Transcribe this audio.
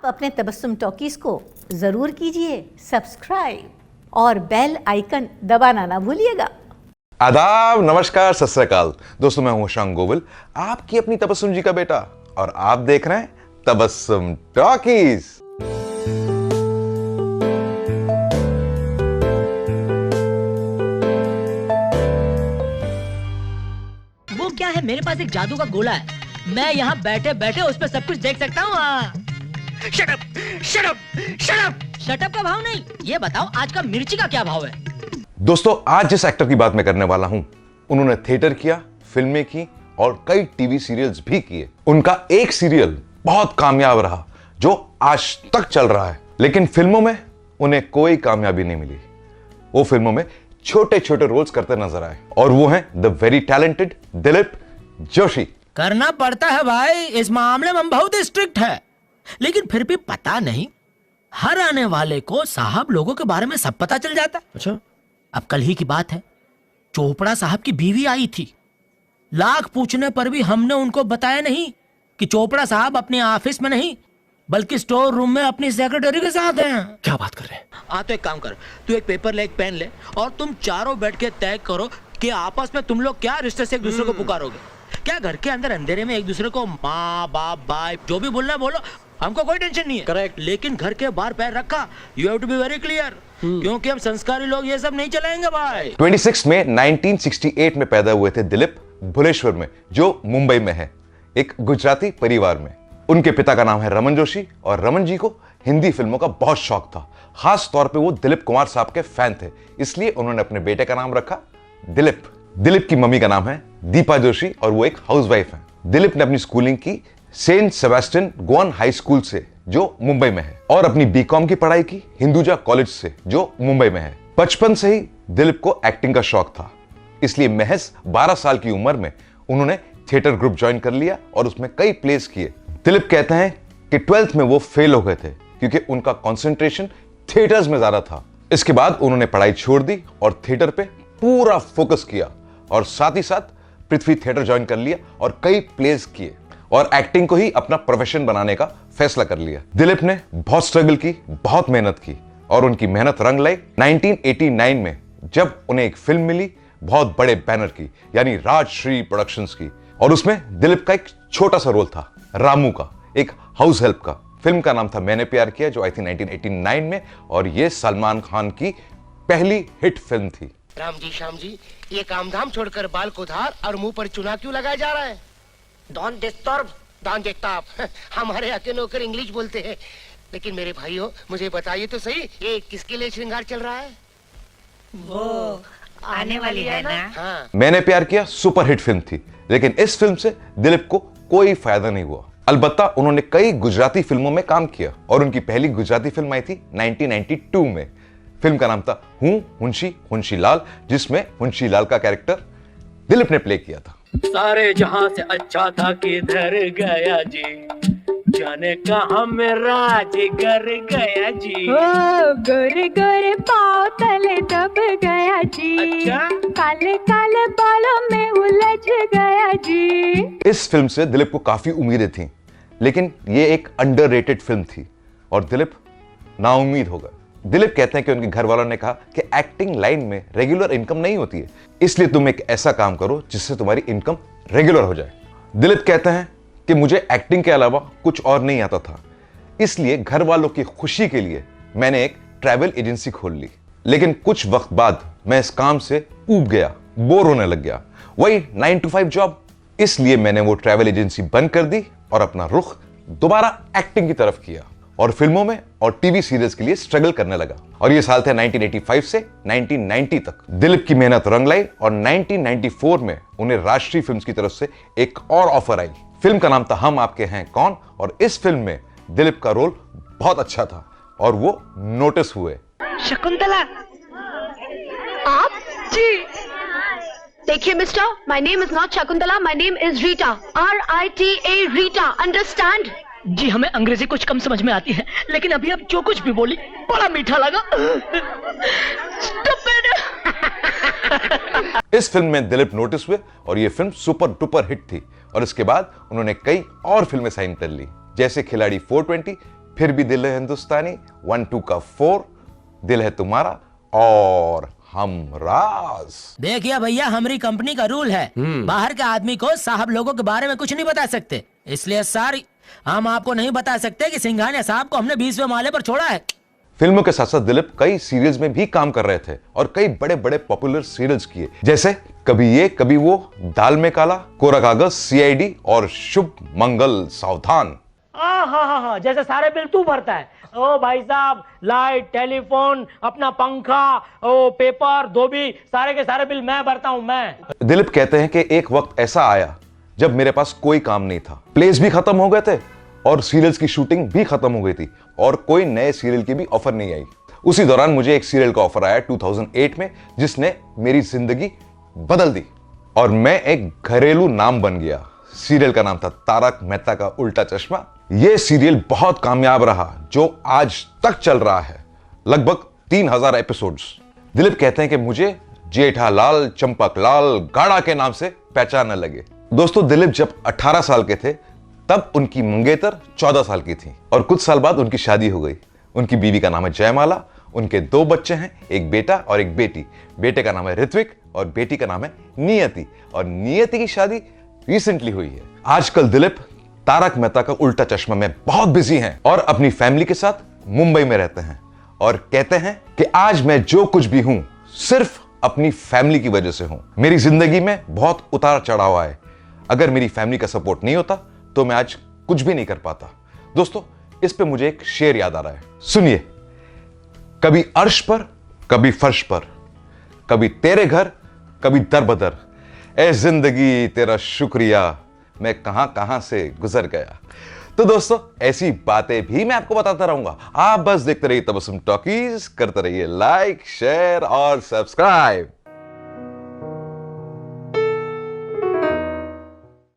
अपने तबस्सुम टॉकीज को जरूर कीजिए सब्सक्राइब और बेल आइकन दबाना ना भूलिएगा। आदाब, नमस्कार, सत श्री अकाल। दोस्तों, मैं हूं शशांक गोविल, आपकी अपनी तबस्सुम जी का बेटा, और आप देख रहे हैं तबस्सुम टॉकीज। वो क्या है, मेरे पास एक जादू का गोला है, मैं यहाँ बैठे बैठे उस पर सब कुछ देख सकता हूँ। Shut up, shut up, shut up. Shut up का भाव नहीं, ये बताओ आज का मिर्ची का क्या भाव है? दोस्तों, आज जिस एक्टर की बात मैं करने वाला हूं, उन्होंने थिएटर किया, फिल्में की और कई टीवी सीरियल्स भी किए। उनका एक सीरियल बहुत कामयाब रहा जो आज तक चल रहा है, लेकिन फिल्मों में उन्हें कोई कामयाबी नहीं मिली। वो फिल्मों में छोटे छोटे रोल्स करते नजर आए, और वो हैं the very talented Dilip Joshi. करना पड़ता है भाई, इस मामले में हम बहुत स्ट्रिक्ट है, लेकिन फिर भी पता नहीं, हर आने वाले को साहब लोगों के बारे में सब पता चल जाता। अच्छा, अब कल ही की बात है, चोपड़ा साहब की बीवी आई थी, लाख पूछने पर भी हमने उनको बताया नहीं कि चोपड़ा साहब अपने ऑफिस में नहीं बल्कि स्टोर रूम में अपनी सेक्रेटरी के साथ हैं। क्या बात कर रहे हैं? तो एक काम कर, तू एक पेपर ले, एक पेन ले, और तुम चारों बैठ के तय करो कि आपस में तुम लोग क्या रिश्ते से एक दूसरे को पुकारोगे। क्या घर के अंदर अंधेरे में एक दूसरे को माँ बाप भाई जो भी बोलना है बोलो, हमको कोई टेंशन नहीं है। करेक्ट। लेकिन घर के बाहर पैर रखा, you have to be very clear, क्योंकि हम संस्कारी लोग ये सब नहीं चलाएंगे भाई। 26 में 1968 में पैदा हुए थे दिलीप भुवनेश्वर में, जो मुंबई में है, एक गुजराती परिवार में। उनके पिता का नाम है रमन जोशी, और रमन जी को हिंदी फिल्मों का बहुत शौक था। खास तौर पे वो दिलीप कुमार साहब के फैन थे, इसलिए उन्होंने अपने बेटे का नाम रखा दिलीप। दिलीप की मम्मी का नाम है दीपा जोशी और वो एक हाउसवाइफ है। दिलीप ने अपनी स्कूलिंग की Saint Sebastian Goan High School से, जो मुंबई में है, और अपनी बीकॉम की पढ़ाई की हिंदुजा कॉलेज से, जो मुंबई में है। बचपन से ही दिलीप को एक्टिंग का शौक था, इसलिए महज 12 साल की उम्र में उन्होंने थिएटर ग्रुप ज्वाइन कर लिया और उसमें कई प्लेस किए। दिलीप कहते हैं कि 12th में वो फेल हो गए थे क्योंकि उनका कंसंट्रेशन थिएटर्स में ज्यादा था। इसके बाद उन्होंने पढ़ाई छोड़ दी और थिएटर पे पूरा फोकस किया, और साथ ही साथ पृथ्वी थिएटर ज्वाइन कर लिया और कई प्लेस किए, और एक्टिंग को ही अपना प्रोफेशन बनाने का फैसला कर लिया। दिलीप ने बहुत स्ट्रगल की, बहुत मेहनत की, और उनकी मेहनत रंग लाई 1989 में, जब उन्हें एक फिल्म मिली बहुत बड़े बैनर की, यानी राजश्री प्रोडक्शंस की, और उसमें दिलीप का एक छोटा सा रोल था, रामू का, एक हाउस हेल्प का। फिल्म का नाम था मैंने प्यार किया, जो आई थी 1989 में, और ये सलमान खान की पहली हिट फिल्म थी। राम जी, श्याम जी, ये काम धाम छोड़कर बाल को धार और मुंह पर चुना क्यों लगाया जा रहा है? Don't disturb, don't disturb. हमारे यहाँ के नौकर इंग्लिश बोलते हैं, लेकिन मेरे भाइयों मुझे बताइए तो सही, ये किसके लिए श्रृंगार चल रहा है? वो आने वाली है ना? हाँ। मैंने प्यार किया सुपर हिट फिल्म थी, लेकिन इस फिल्म से दिलीप को कोई फायदा नहीं हुआ। अलबत्ता उन्होंने कई गुजराती फिल्मों में काम किया, और उनकी पहली गुजराती फिल्म आई थी 1992 में। फिल्म का नाम था हूं हुंशी लाल, जिसमें हुंशी लाल का कैरेक्टर दिलीप ने प्ले किया था। सारे जहां से अच्छा था किधर गया जी, जाने कहां मेरा जिगर गया जी। गोरे गोरे पाँव तले दब गया जी। अच्छा? काले काले बालों में उलझ गया जी। इस फिल्म से दिलीप को काफी उम्मीदें थीं, लेकिन ये एक अंडररेटेड फिल्म थी और दिलीप नाउम्मीद हो गए। दिलीप कहते हैं कि उनके घर वालों ने कहा कि एक्टिंग लाइन में रेगुलर इनकम नहीं होती है, इसलिए तुम एक ऐसा काम करो जिससे तुम्हारी इनकम रेगुलर हो जाए। दिलीप कहते हैं कि मुझे एक्टिंग के अलावा कुछ और नहीं आता था, इसलिए घर वालों की खुशी के लिए मैंने एक ट्रैवल एजेंसी खोल ली। लेकिन कुछ वक्त बाद मैं इस काम से ऊब गया, बोर होने लग गया, वही 9 to 5 जॉब। इसलिए मैंने वो ट्रैवल एजेंसी बंद कर दी और अपना रुख दोबारा एक्टिंग की तरफ किया, और फिल्मों में और टीवी सीरीज के लिए स्ट्रगल करने लगा। और ये साल थे 1985 से 1990 तक। दिलीप की मेहनत रंग लाई, और 1994 में उन्हें राष्ट्रीय फिल्म्स की तरफ से एक और ऑफर आई। फिल्म का नाम था हम आपके हैं कौन, और इस फिल्म में दिलीप का रोल बहुत अच्छा था और वो नोटिस हुए। शकुंतला, आप? जी। देखिए mister, my name is not Shakuntala, my name is Rita, RITA, Rita, understand? जी, हमें अंग्रेजी कुछ कम समझ में आती है, लेकिन अभी आप जो कुछ भी बोली बड़ा मीठा लगा। इस फिल्म में दिलीप नोटिस हुए और ये फिल्म सुपर डुपर हिट थी, और इसके बाद उन्होंने कई और फिल्में साइन कर ली, जैसे खिलाड़ी 420, फिर भी दिल है हिंदुस्तानी, 1 2 का 4, दिल है तुम्हारा और हम राज। देखिए भैया, हमारी कंपनी का रूल है, बाहर के आदमी को साहब लोगों के बारे में कुछ नहीं बता सकते, इसलिए सर हम आपको नहीं बता सकते कि सिंघानिया साहब को हमने 20वें माले पर छोड़ा है। फिल्मों के साथ साथ दिलीप कई सीरियल्स में भी काम कर रहे थे और कई बड़े बड़े पॉपुलर सीरियल्स किए, जैसे कभी ये कभी वो, दाल में काला, कोरा कागज, CID और शुभ मंगल सावधान। हाँ, जैसे सारे बिल तू भरता है। ओ भाई साहब, लाइट, टेलीफोन, अपना पंखा, ओ पेपर, धोबी, सारे के सारे बिल मैं भरता हूँ मैं। दिलीप कहते हैं कि एक वक्त ऐसा आया जब मेरे पास कोई काम नहीं था, प्लेस भी खत्म हो गए थे और सीरियल्स की शूटिंग भी खत्म हो गई थी और कोई नए सीरियल की भी ऑफर नहीं आई। उसी दौरान मुझे एक सीरियल का ऑफर आया 2008 में, जिसने मेरी जिंदगी बदल दी और मैं एक घरेलू नाम बन गया। सीरियल का नाम था तारक मेहता का उल्टा चश्मा। यह सीरियल बहुत कामयाब रहा, जो आज तक चल रहा है, लगभग 3000 एपिसोड्स। दिलीप कहते हैं कि मुझे जेठालाल, चंपकलाल, गाड़ा के नाम से पहचानने लगे। दोस्तों, दिलीप जब 18 साल के थे तब उनकी मंगेतर 14 साल की थी और कुछ साल बाद उनकी शादी हो गई। उनकी बीवी का नाम है जयमाला, उनके 2 बच्चे हैं, एक बेटा और एक बेटी। बेटे का नाम है ऋत्विक और बेटी का नाम है नियति, और नियति की शादी रिसेंटली हुई है। आजकल दिलीप तारक मेहता का उल्टा चश्मा में बहुत बिजी हैं और अपनी फैमिली के साथ मुंबई में रहते हैं और कहते हैं कि आज मैं जो कुछ भी हूं सिर्फ अपनी फैमिली की वजह से हूं। मेरी जिंदगी में बहुत उतार चढ़ाव आए, अगर मेरी फैमिली का सपोर्ट नहीं होता तो मैं आज कुछ भी नहीं कर पाता। दोस्तों, इस पे मुझे एक शेर याद आ रहा है, सुनिए। कभी अर्श पर, कभी फर्श पर, कभी तेरे घर, कभी दर बदर, ए जिंदगी तेरा शुक्रिया, मैं कहां कहां से गुजर गया। तो दोस्तों, ऐसी बातें भी मैं आपको बताता रहूंगा। आप बस देखते रहिए तबस्सुम टॉकीज, करते रहिए लाइक, शेयर और सब्सक्राइब।